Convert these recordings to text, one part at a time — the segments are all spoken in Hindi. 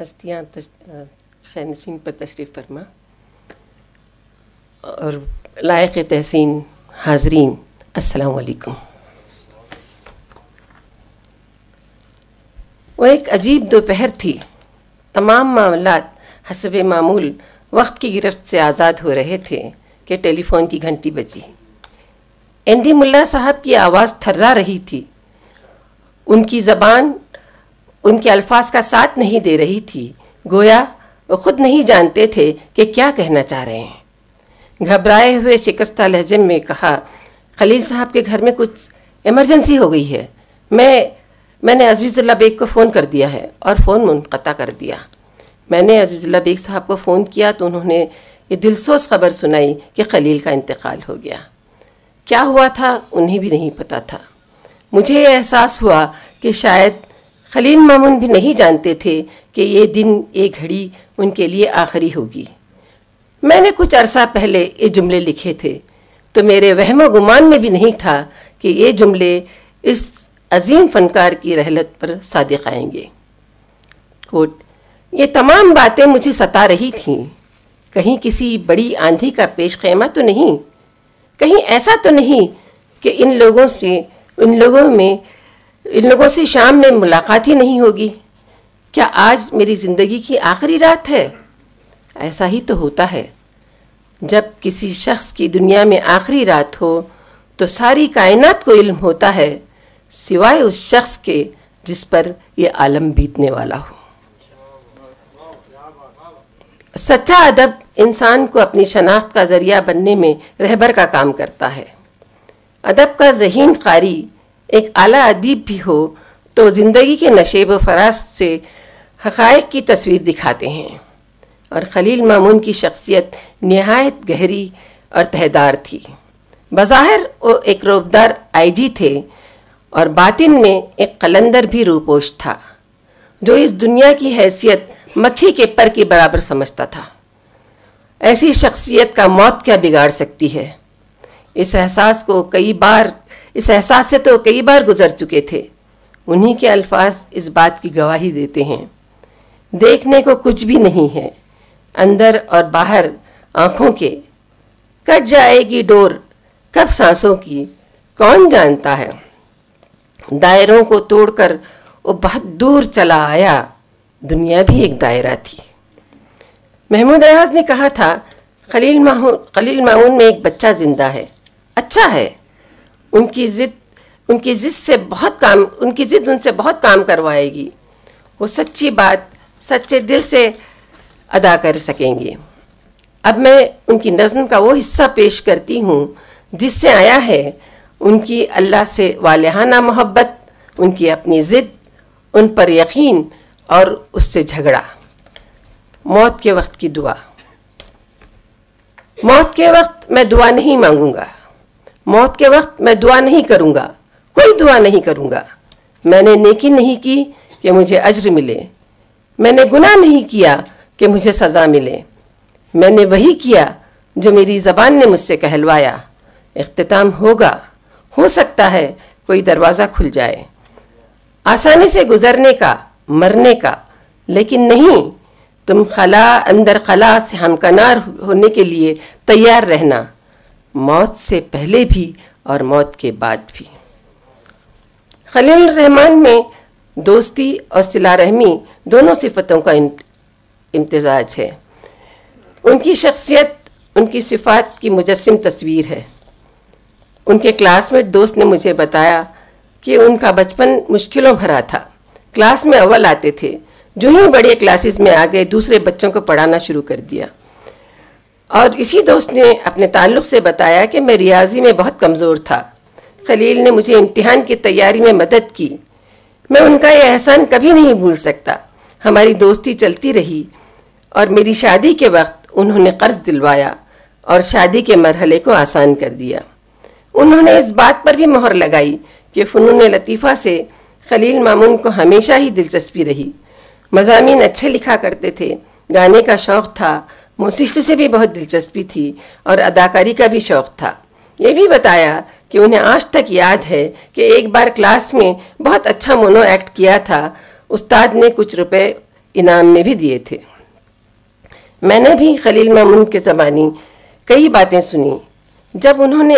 हस्तियाँ शैनसीन पर तशरीफ़ फरमा और लायक तहसीन हाज़रीन, अस्सलाम वालेकुम। वो एक अजीब दोपहर थी। तमाम मामलात हसब मामूल वक्त की गिरफ्त से आज़ाद हो रहे थे कि टेलीफ़ोन की घंटी बजी। एनडी मुल्ला साहब की आवाज़ थर्रा रही थी। उनकी ज़बान उनके अल्फाज का साथ नहीं दे रही थी, गोया वो खुद नहीं जानते थे कि क्या कहना चाह रहे हैं। घबराए हुए शिकस्ता लहजे में कहा, खलील साहब के घर में कुछ इमरजेंसी हो गई है। मैंने अजीज़ुल्लाह बेग को फ़ोन कर दिया है और फ़ोन मुनक़ता कर दिया। मैंने अजीज़ुल्लाह बेग साहब को फ़ोन किया तो उन्होंने ये दिलसोज़ ख़बर सुनाई कि खलील का इंतकाल हो गया। क्या हुआ था उन्हें भी नहीं पता था। मुझे ये एहसास हुआ कि शायद खलील मामून भी नहीं जानते थे कि ये दिन, ये घड़ी उनके लिए आखिरी होगी। मैंने कुछ अरसा पहले ये जुमले लिखे थे तो मेरे वहम गुमान में भी नहीं था कि ये जुमले इस अजीम फ़नकार की रहलत पर सादिक़ आएंगे। कोट, ये तमाम बातें मुझे सता रही थीं। कहीं किसी बड़ी आंधी का पेश ख़ैमा तो नहीं, कहीं ऐसा तो नहीं कि इन लोगों से शाम में मुलाकात ही नहीं होगी। क्या आज मेरी ज़िंदगी की आखिरी रात है? ऐसा ही तो होता है। जब किसी शख्स की दुनिया में आखिरी रात हो तो सारी कायनात को इल्म होता है, सिवाय उस शख्स के जिस पर यह आलम बीतने वाला हो। सच्चा अदब इंसान को अपनी शनाख्त का ज़रिया बनने में रहबर का काम करता है। अदब का ज़हीन कारी एक आला अदीब भी हो तो ज़िंदगी के नशेब व फराज से हक़ाइक़ की तस्वीर दिखाते हैं। और खलील मामून की शख्सियत निहायत गहरी और तहदार थी। बज़ाहिर वो एक रोबदार आईजी थे और बातिन में एक कलंदर भी रूपोश था जो इस दुनिया की हैसियत मक्खी के पर के बराबर समझता था। ऐसी शख्सियत का मौत क्या बिगाड़ सकती है? इस एहसास से तो कई बार गुजर चुके थे। उन्हीं के अल्फाज इस बात की गवाही देते हैं। देखने को कुछ भी नहीं है, अंदर और बाहर आँखों के। कट जाएगी डोर कब सांसों की, कौन जानता है। दायरों को तोड़कर वो बहुत दूर चला आया, दुनिया भी एक दायरा थी। महमूद अयाज ने कहा था, खलील मामून में एक बच्चा जिंदा है। अच्छा है, उनकी जिद उनसे बहुत काम करवाएगी। वो सच्ची बात सच्चे दिल से अदा कर सकेंगे। अब मैं उनकी नज़्म का वो हिस्सा पेश करती हूँ जिससे आया है उनकी अल्लाह से वालिहाना मोहब्बत, उनकी अपनी ज़िद, उन पर यकीन और उससे झगड़ा। मौत के वक्त की दुआ। मौत के वक्त मैं दुआ नहीं मांगूंगा, मौत के वक्त मैं दुआ नहीं करूंगा, कोई दुआ नहीं करूंगा। मैंने नेकी नहीं की कि मुझे अज्र मिले, मैंने गुनाह नहीं किया कि मुझे सज़ा मिले। मैंने वही किया जो मेरी ज़बान ने मुझसे कहलवाया। इख्तिताम होगा, हो सकता है कोई दरवाज़ा खुल जाए आसानी से गुजरने का, मरने का, लेकिन नहीं, तुम खला अंदर खला से हमकनार होने के लिए तैयार रहना, मौत से पहले भी और मौत के बाद भी। खलील रहमान में दोस्ती और सिला रहमी दोनों सिफ़तों का इम्तिज़ाज है। उनकी शख्सियत उनकी सिफ़ात की मुजस्सिम तस्वीर है। उनके क्लासमेट दोस्त ने मुझे बताया कि उनका बचपन मुश्किलों भरा था। क्लास में अव्वल आते थे, जो ही बड़े क्लासेस में आ गए दूसरे बच्चों को पढ़ाना शुरू कर दिया। और इसी दोस्त ने अपने ताल्लुक़ से बताया कि मैं रियाजी में बहुत कमज़ोर था। खलील ने मुझे इम्तिहान की तैयारी में मदद की। मैं उनका ये एहसान कभी नहीं भूल सकता। हमारी दोस्ती चलती रही और मेरी शादी के वक्त उन्होंने कर्ज़ दिलवाया और शादी के मरहले को आसान कर दिया। उन्होंने इस बात पर भी मोहर लगाई कि फ़नून लतीफ़ा से खलील मामून को हमेशा ही दिलचस्पी रही। मज़ामीन अच्छे लिखा करते थे, गाने का शौक़ था, मौसीक़ी से भी बहुत दिलचस्पी थी और अदाकारी का भी शौक़ था। ये भी बताया कि उन्हें आज तक याद है कि एक बार क्लास में बहुत अच्छा मोनो एक्ट किया था। उस्ताद ने कुछ रुपए इनाम में भी दिए थे। मैंने भी खलील मामून के ज़बानी कई बातें सुनी। जब उन्होंने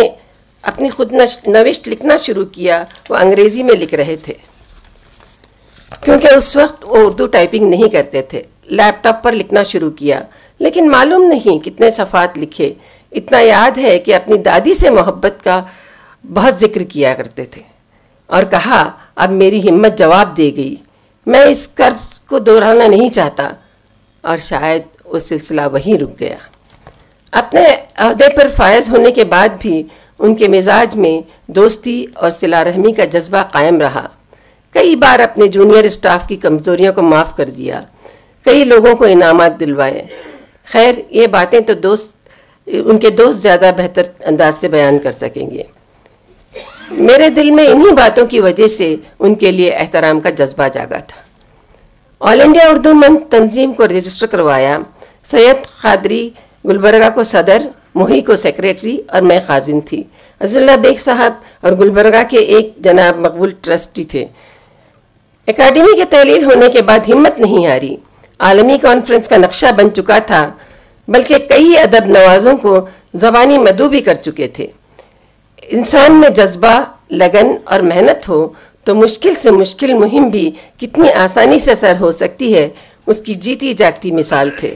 अपनी खुद नविश्त लिखना शुरू किया, वो अंग्रेज़ी में लिख रहे थे, क्योंकि उस वक्त वो उर्दू टाइपिंग नहीं करते थे। लैपटॉप पर लिखना शुरू किया, लेकिन मालूम नहीं कितने सफ़ात लिखे। इतना याद है कि अपनी दादी से मोहब्बत का बहुत जिक्र किया करते थे और कहा, अब मेरी हिम्मत जवाब दे गई, मैं इस कर्ज को दोहराना नहीं चाहता। और शायद वो सिलसिला वहीं रुक गया। अपने अहदे पर फायज होने के बाद भी उनके मिजाज में दोस्ती और सिला रहमी का जज्बा कायम रहा। कई बार अपने जूनियर स्टाफ की कमज़ोरियों को माफ़ कर दिया, कई लोगों को इनामात दिलवाए। खैर, ये बातें तो उनके दोस्त ज़्यादा बेहतर अंदाज से बयान कर सकेंगे। मेरे दिल में इन्हीं बातों की वजह से उनके लिए एहतराम का जज्बा जागा था। ऑल इंडिया उर्दू मंच तंजीम को रजिस्टर करवाया। सैयद खादरी गुलबर्गा को सदर, मोही को सेक्रेटरी और मैं खाजिन थी। अज़ुल्ला बेग साहब और गुलबर्गा के एक जनाब मकबूल ट्रस्टी थे। एकेडमी के तहलील होने के बाद हिम्मत नहीं हारी। आलमी कॉन्फ्रेंस का नक्शा बन चुका था, बल्कि कई अदब नवाजों को ज़बानी मदऊ भी कर चुके थे। इंसान में जज्बा, लगन और मेहनत हो तो मुश्किल से मुश्किल मुहिम भी कितनी आसानी से सर हो सकती है, उसकी जीती जागती मिसाल थे।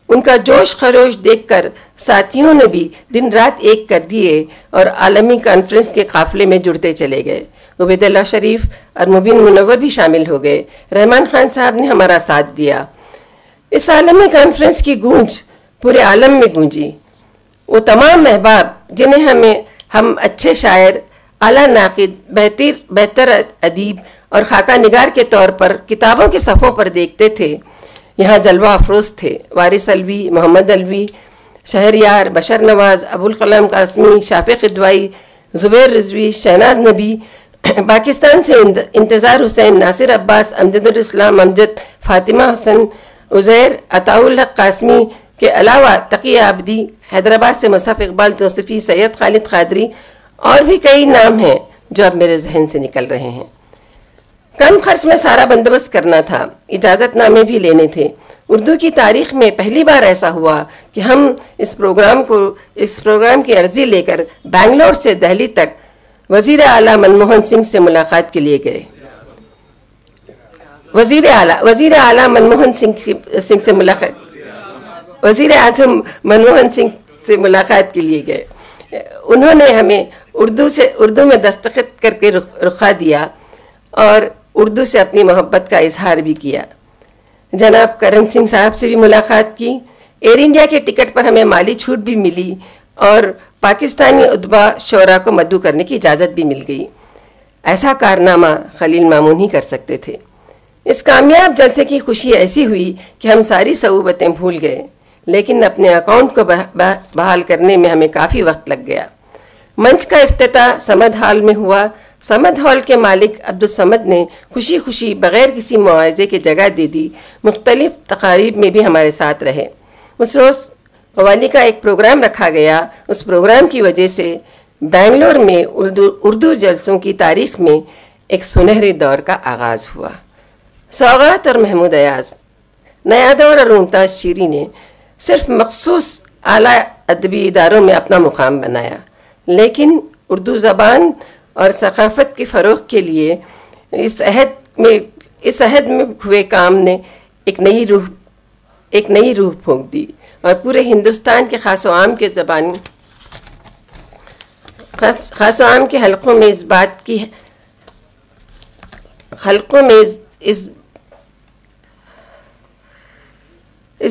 उनका जोश खरोश देखकर साथियों ने भी दिन रात एक कर दिए और आलमी कॉन्फ्रेंस के काफिले में जुड़ते चले गए। उबैदुल्लाह शरीफ और मुबीन मुनव्वर भी शामिल हो गए। रहमान खान साहब ने हमारा साथ दिया। इस आलमी कॉन्फ्रेंस की गूंज पूरे आलम में गूंजी। वो तमाम अहबाब जिन्हें हम अच्छे शायर, आला नाक़िद, बेहतर अदीब और खाका निगार के तौर पर किताबों के सफ़ों पर देखते थे, यहाँ जलवा अफरोज़ थे। वारिस अलवी, मोहम्मद अलवी, शहरयार, बशर नवाज, अबुल कलाम कासमी, शाफी खिदवाई, ज़ुबैर रिजवी, शहनाज नबी, पाकिस्तान से इंतज़ार हुसैन, नासिर अब्बास, अमजदुल इस्लाम अमजद, फातिमा हसन, उज़ैर, अताउल हक कासमी के अलावा तकी आबदी, हैदराबाद से मुसफ़ इकबाल तौसीफ़ी, सैयद खालिद खादरी और भी कई नाम हैं जो अब मेरे जहन से निकल रहे हैं। कम खर्च में सारा बंदोबस्त करना था, इजाज़तनामे भी लेने थे। उर्दू की तारीख में पहली बार ऐसा हुआ कि हम इस प्रोग्राम की अर्जी लेकर बेंगलोर से दिल्ली तक वज़ीर आला मनमोहन सिंह से मुलाकात के लिए गए। वज़ीर आला मनमोहन सिंह से मुलाकात, वज़ीर आज़म मनमोहन सिंह से मुलाकात के लिए गए। उन्होंने हमें उर्दू में दस्तखत करके रुखा दिया और उर्दू से अपनी मोहब्बत का इजहार भी किया। जनाब करण सिंह साहब से भी मुलाकात की। एयर इंडिया के टिकट पर हमें माली छूट भी मिली और पाकिस्तानी उद्बा शोरा को मद्दू करने की इजाज़त भी मिल गई। ऐसा कारनामा खलील मामून ही कर सकते थे। इस कामयाब जलसे की खुशी ऐसी हुई कि हम सारी सऊबतें भूल गए, लेकिन अपने अकाउंट को बहाल करने में हमें काफ़ी वक्त लग गया। मंच का इफ्तिताह समद हॉल में हुआ। समद हॉल के मालिक अब्दुल समद ने खुशी खुशी बग़ैर किसी मुआवजे के जगह दे दी। मुख्तलिफ तकारीब में भी हमारे साथ रहे। उस रोज़ कव्वाली का एक प्रोग्राम रखा गया। उस प्रोग्राम की वजह से बेंगलोर में उर्दू जलसों की तारीख़ में एक सुनहरे दौर का आगाज़ हुआ। सौगात और महमूद अयाज, नया दौर और मुमताज़ शीरी ने सिर्फ मखसूस आला अदबी इदारों में अपना मुकाम बनाया, लेकिन उर्दू ज़बान और सकाफ़त के फ़रोग़ के लिए इस अहद में हुए काम ने एक नई रूह फूंक दी और पूरे हिंदुस्तान के ख़ास आम के हलक़ों में इस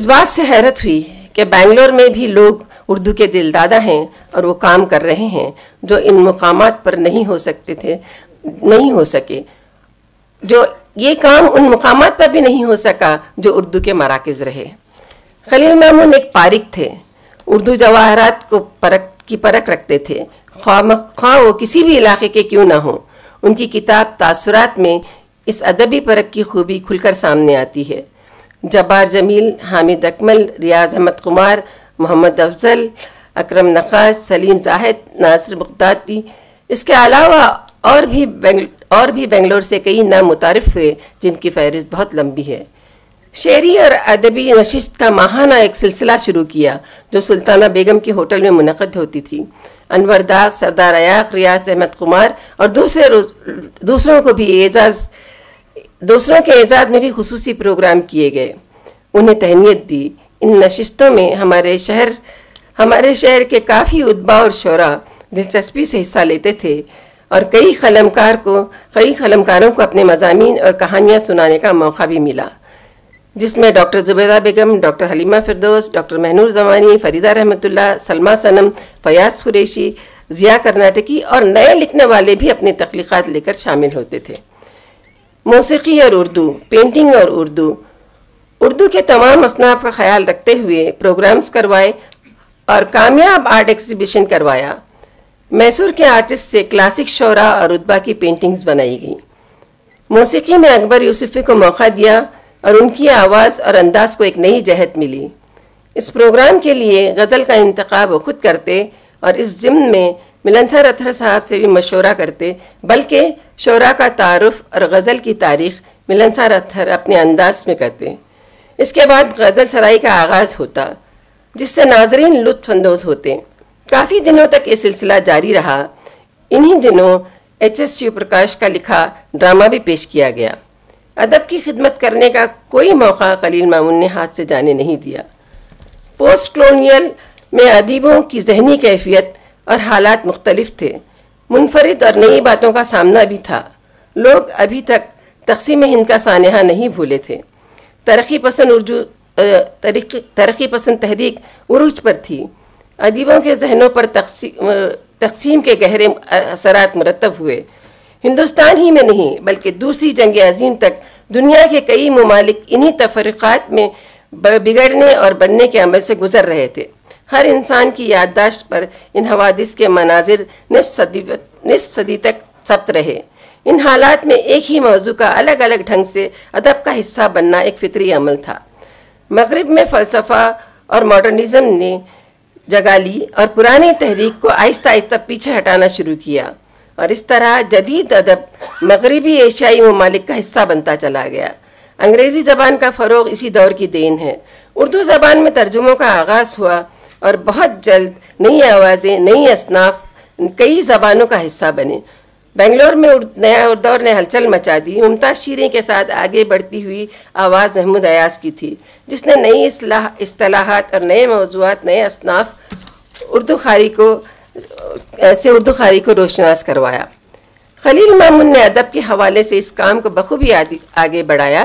बात से हैरत हुई कि बेंगलोर में भी लोग उर्दू के दिलदादा हैं और वो काम कर रहे हैं जो इन मुकामात पर नहीं हो सके। जो ये काम उन मुकामात पर भी नहीं हो सका जो उर्दू के मराकज़ रहे। खलील मामून एक पारिक थे। उर्दू जवाहरात की परख रखते थे, ख्वाह वो किसी भी इलाके के क्यों ना हो। उनकी किताब तासुरात में इस अदबी परख की खूबी खुलकर सामने आती है। जब्बार जमील, हामिद अकमल, रियाज अहमद कुमार, मोहम्मद अफजल, अकरम नखास, सलीम जाहिद, नासिर बुग़दादी, इसके अलावा और भी बेंगलोर से कई नाम मुतारिफ हुए जिनकी फहरिस्त बहुत लंबी है। शेरी और अदबी नशिस्त का माहाना एक सिलसिला शुरू किया जो सुल्ताना बेगम की होटल में मुनक़द होती थी। अनवर दाग, सरदार अयाक, रियाज अहमद कुमार और दूसरों के एजाज़ में भी खुसूसी प्रोग्राम किए गए। उन्हें तहनीत दी। इन नशिस्तों में हमारे शहर के काफ़ी उद्बा और शोरा दिलचस्पी से हिस्सा लेते थे और कई ख़लमकारों को अपने मज़ामीन और कहानियाँ सुनाने का मौका भी मिला, जिसमें डॉक्टर ज़ुबैदा बेगम, डॉक्टर हलीमा फिरदौस, डॉक्टर महनूर ज़मानी, फरीदा रहमतुल्लाह, सलमा सनम, फयाज़ कुरैशी, ज़िया कर्नाटकी और नए लिखने वाले भी अपने तख्लीक़ात लेकर शामिल होते थे। मौसीकी और उर्दू, पेंटिंग और उर्दू के तमाम असनाफ का ख्याल रखते हुए प्रोग्राम्स करवाए और कामयाब आर्ट एग्जीबिशन करवाया। मैसूर के आर्टिस्ट से क्लासिक शोरा और रुतबा की पेंटिंग्स बनाई गई। मौसीकी में अकबर यूसुफ़ी को मौका दिया और उनकी आवाज़ और अंदाज को एक नई जहत मिली। इस प्रोग्राम के लिए गज़ल का इंतखाब वो खुद करते और इस ज़िम्न में मिलनसार अतहर साहब से भी मशवरा करते, बल्कि शोरा का तारुफ और गज़ल की तारीख़ मिलनसार अतहर अपने अंदाज में करते। इसके बाद गज़ल सराई का आगाज़ होता, जिससे नाजरीन लुत्फ़ अंदोज़ होते। काफ़ी दिनों तक ये सिलसिला जारी रहा। इन्हीं दिनों H.S. शिवप्रकाश का लिखा ड्रामा भी पेश किया गया। अदब की खिदमत करने का कोई मौका खलील मामून ने हाथ से जाने नहीं दिया। पोस्ट कॉलोनियल में अदीबों की जहनी कैफियत और हालात मुख्तलिफ थे। मुनफरिद और नई बातों का सामना भी था। लोग अभी तक तक़सीम हिंद का सानहा नहीं भूले थे। तरक्की पसंद तहरीक उरूज पर थी। अदीबों के जहनों पर तक़सीम के गहरे असरात मुरतब हुए। हिंदुस्तान ही में नहीं बल्कि दूसरी जंग अज़ीम तक दुनिया के कई ममालिक इन्हीं तफरीक़ात में बिगड़ने और बनने के अमल से गुजर रहे थे। हर इंसान की याददाश्त पर इन हवादिस के मनाजिर निस्फ सदी तक सब्त रहे। इन हालात में एक ही मौजू का अलग अलग ढंग से अदब का हिस्सा बनना एक फितरी अमल था। मगरिब में फ़लसफ़ा और मॉडर्निज़म ने जगह ली और पुरानी तहरीक को आहिस्ता आहिस्ता पीछे हटाना शुरू किया और इस तरह जदीद अदब मगरबी एशियाई ममालिक का हिस्सा बनता चला गया। अंग्रेज़ी ज़बान का फ़रोग़ इसी दौर की देन है। उर्दू ज़बान में तर्जुमों का आगाज़ हुआ और बहुत जल्द नई आवाज़ें, नई असनाफ कई ज़बानों का हिस्सा बने। बेंगलोर में नया दौर ने हलचल मचा दी। मुमताज़ शीरें के साथ आगे बढ़ती हुई आवाज़ महमूद अयाज़ की थी, जिसने नई इस्तिलाहात और नए मौज़ूआत, नए असनाफ उर्दू खारी को रोशनास करवाया। खलील मामून ने अदब के हवाले से इस काम को बखूबी आगे बढ़ाया।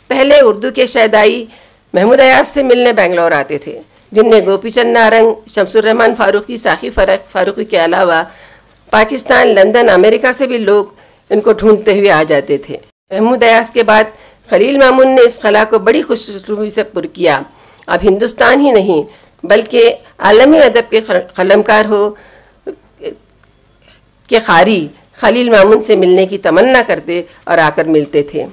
पहले उर्दू के शहदाई महमूद अयाज़ से मिलने बेंगलोर आते थे, जिनमें गोपीचंद नारंग, शमसुर रहमान फारूकी, साखी फारूकी के अलावा पाकिस्तान, लंदन, अमेरिका से भी लोग इनको ढूंढते हुए आ जाते थे। महमूद अयाज़ के बाद खलील मामून ने इस खला को बड़ी खुशरूबी से पुर किया। अब हिंदुस्तान ही नहीं बल्कि आलमी अदब के कलमकार हो के खारी खलील मामून से मिलने की तमन्ना करते और आकर मिलते थे।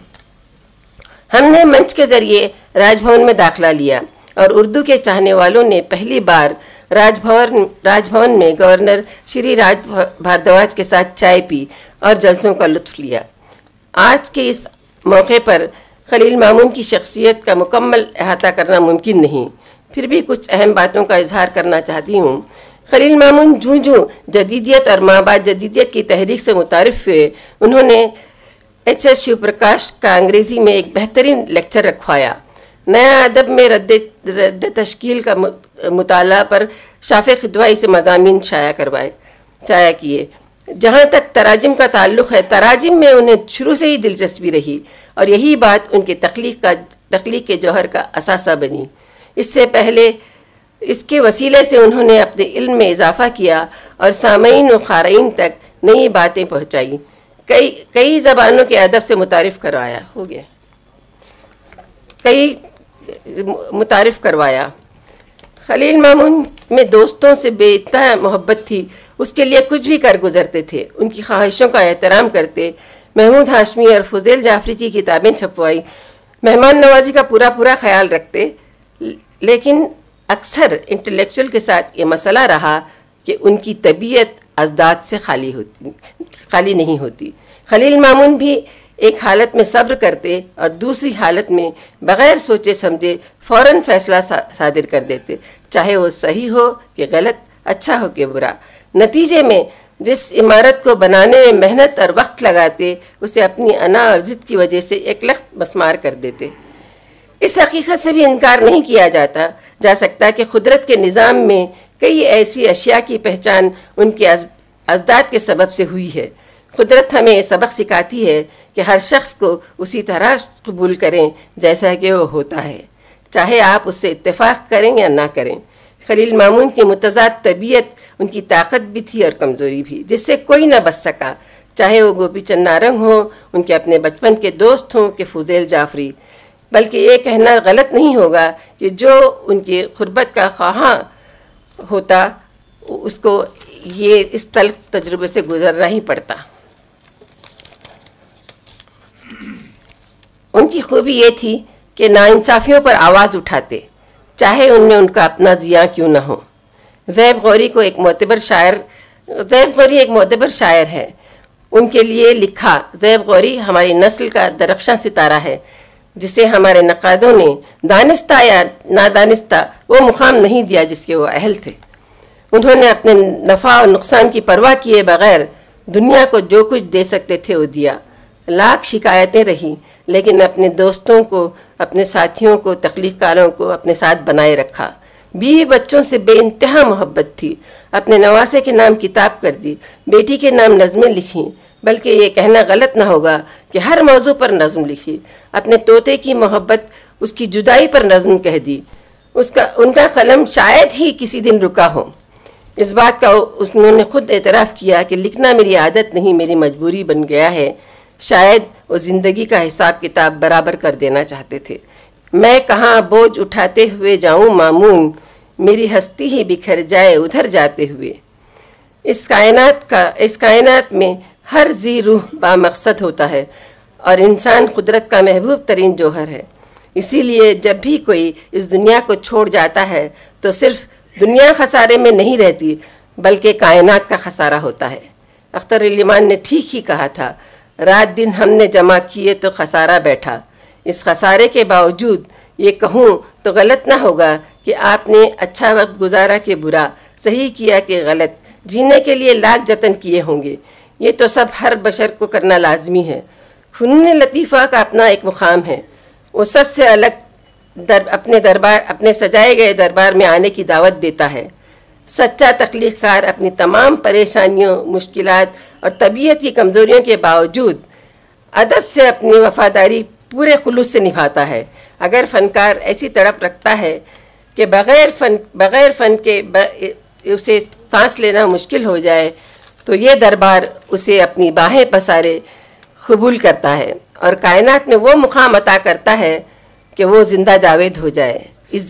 हमने मंच के ज़रिए राजभवन में दाखिला लिया और उर्दू के चाहने वालों ने पहली बार राजभवन में गवर्नर श्री राज भारद्वाज के साथ चाय पी और जलसों का लुत्फ़ लिया। आज के इस मौके पर खलील मामून की शख्सियत का मुकम्मल अहाता करना मुमकिन नहीं, फिर भी कुछ अहम बातों का इजहार करना चाहती हूँ। खलील मामून जूं जदीदियत और माबाद जदीदियत की तहरीक से मुतारिफ हुए, उन्होंने H.S. शिवप्रकाश का अंग्रेज़ी में एक बेहतरीन लेक्चर रखवाया। नया अदब में रद्द तश्कील का मुताला पर शाफ़े खिदवाई से मज़ामीन शाया किए। जहाँ तक तराजिम का ताल्लुक़ है, तराजिम में उन्हें शुरू से ही दिलचस्पी रही और यही बात उनके तख्लीक के जौहर का असासा बनी। इससे पहले इसके वसीले से उन्होंने अपने इल्म में इजाफ़ा किया और सामईन और क़ारीन तक नई बातें पहुँचाई। कई ज़बानों के अदब से मुतारिफ़ करवाया। खलील मामून में दोस्तों से बेइंतहा मोहब्बत थी, उसके लिए कुछ भी कर गुजरते थे, उनकी ख्वाहिशों का एहतराम करते। महमूद हाशमी और फुज़ैल जाफरी की किताबें छपवाई। मेहमान नवाजी का पूरा ख्याल रखते, लेकिन अक्सर इंटेलेक्चुअल के साथ ये मसला रहा कि उनकी तबीयत अज़दाद से खाली नहीं होती। खलील मामून भी एक हालत में सब्र करते और दूसरी हालत में बग़ैर सोचे समझे फ़ौरन फैसला सादिर कर देते, चाहे वो सही हो कि गलत, अच्छा हो कि बुरा। नतीजे में जिस इमारत को बनाने में मेहनत और वक्त लगाते, उसे अपनी अना और ज़िद की वजह से एक लख्त मस्मार कर देते। इस हकीकत से भी इनकार नहीं किया जा सकता कि कुदरत के निज़ाम में कई ऐसी अशिया की पहचान उनके अजदाद के सबब से हुई है। कुदरत हमें ये सबक सिखाती है कि हर शख्स को उसी तरह कबूल करें जैसा कि वो होता है, चाहे आप उससे इत्तेफाक करें या ना करें। खलील मामून की मुतज़ाद तबीयत उनकी ताकत भी थी और कमज़ोरी भी, जिससे कोई ना बच सका, चाहे वो गोपी चंद नारंग हों, उनके अपने बचपन के दोस्त हों कि फुज़ैल जाफरी। बल्कि ये कहना गलत नहीं होगा कि जो उनकी ग़ुरबत का ख्वाहा होता उसको ये इस तल्ख तजुर्बे से गुजरना ही पड़ता। उनकी खूबी ये थी कि नाइंसाफ़ियों पर आवाज़ उठाते, चाहे उनमें उनका अपना जिया क्यों न हो। ज़ैब गौरी एक मोतबर शायर है। उनके लिए लिखा, ज़ैब गौरी हमारी नस्ल का दरख्शां सितारा है, जिसे हमारे नक़ादों ने दानिस्ता या नादानिस्ता वो मुकाम नहीं दिया जिसके वो अहल थे। उन्होंने अपने नफ़ा और नुकसान की परवाह किए बगैर दुनिया को जो कुछ दे सकते थे वो दिया। लाख शिकायतें रही, लेकिन अपने दोस्तों को, अपने साथियों को, तख्लीक़कारों को अपने साथ बनाए रखा। बीवी बच्चों से बेइंतहा मोहब्बत थी। अपने नवासे के नाम किताब कर दी, बेटी के नाम नज़में लिखीं, बल्कि ये कहना गलत ना होगा कि हर मौजू पर नज़म लिखी। अपने तोते की मोहब्बत उसकी जुदाई पर नज़म कह दी। उनका कलम शायद ही किसी दिन रुका हो। इस बात का उन्होंने खुद एतराफ़ किया कि लिखना मेरी आदत नहीं, मेरी मजबूरी बन गया है। शायद वो ज़िंदगी का हिसाब किताब बराबर कर देना चाहते थे। मैं कहाँ बोझ उठाते हुए जाऊँ मामून, मेरी हस्ती ही बिखर जाए उधर जाते हुए। इस कायनात में हर जी रूह बामकसद होता है और इंसान कुदरत का महबूब तरीन जौहर है। इसीलिए जब भी कोई इस दुनिया को छोड़ जाता है तो सिर्फ दुनिया खसारे में नहीं रहती, बल्कि कायनात का खसारा होता है। अख्तर इलिमान ने ठीक ही कहा था, रात दिन हमने जमा किए तो खसारा बैठा। इस खसारे के बावजूद ये कहूँ तो गलत ना होगा कि आपने अच्छा वक्त गुजारा कि बुरा, सही किया कि गलत, जीने के लिए लाख जतन किए होंगे। ये तो सब हर बशर को करना लाजमी है। फ़नून लतीफ़ा का अपना एक मुकाम है। वो सबसे अलग अपने सजाए गए दरबार में आने की दावत देता है। सच्चा तख्लीक़कार अपनी तमाम परेशानियों, मुश्किलात और तबीयत की कमज़ोरियों के बावजूद अदब से अपनी वफ़ादारी पूरे खुलूस से निभाता है। अगर फ़नकार ऐसी तड़प रखता है कि बग़ैर फ़न के उसे सांस लेना मुश्किल हो जाए, तो ये दरबार उसे अपनी बाहें पसारे कबूल करता है और कायनात में वो मुकाम अता करता है कि वो ज़िंदा जावेद हो जाए। इस